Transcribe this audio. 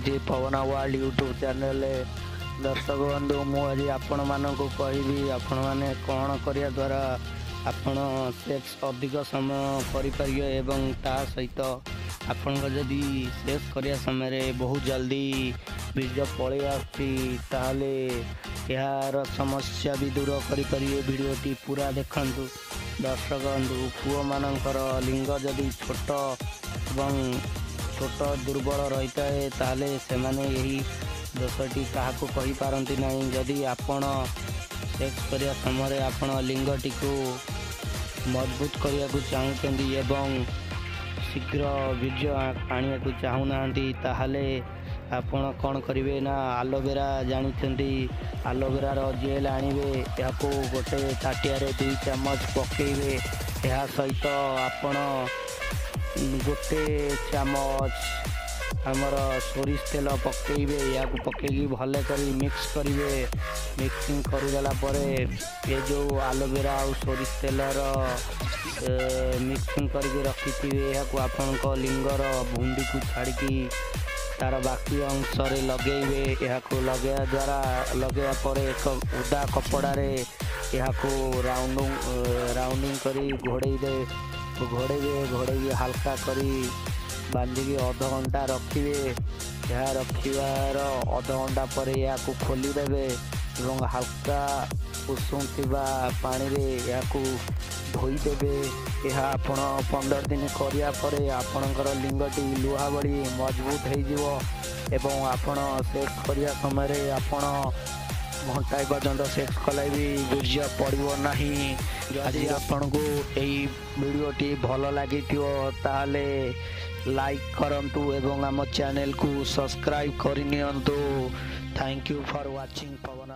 चालती पवन world YouTube channel. दर्शक बंधु मुझे आपण मानक कहबी आपण मैंने कौन करिया द्वारा आपण सेक्स अधिक समय करें एवं ता सहित आपण जदि सेक्स करिया समय बहुत जल्दी बीज पलि आसले यार समस्या भी दूर करें। वीडियोटी पूरा देखंतु दर्शक बंधु पुओ मानकर लिंग जदि छोट एवं छोट दुर्बल रही है ताहले से माने यही दोषटी क्या कही पारती नहीं। जदि आपण सेक्स करिया समय आपण लिंगटी को मजबूत करने को चाहते एवं शीघ्र बीज आने को चाहूना ताहले आपण कौन करेंगे ना आलोवेरा जानते आलोवेरार जेल आणवे या गोटे ताटिया 2 चामच पकेबे या सहित आपण गोटे चामच आमर सोरिष तेल पकेबे या पकईकी भले करी मिक्स करेंगे। मिक्सिंग करदेला ये जो आलोवेरा और सोरिष तेलर मिक्सिंग करके रखी या आपण लिंगर भुंडी को छाड़ी तार बाकी अंश लगेबे या लगेया द्वारा लगेया पर एक उदा कपड़े या राउंडिंग करी घोड़े हल्का करी बांधिकी अध घंटा रखिए। यह रखार अध घंटा पर या खोलीदेवे और हल्का उषुम पानी या धोईदेवे। यह आपण 15 दिन करिया परे आपणकर लिंगटी लुहा बड़ी मजबूत हो आपण सेक्स करिया समय आपण घंटाए पर्यंत सेक्स कले भी बीर्य पड़ो ना। जदि आपण को यही वीडियोटी भल लगी ताले लाइक करंतु एवं आम चैनल को सब्सक्राइब करनियंतु। Thank you for watching Pawan.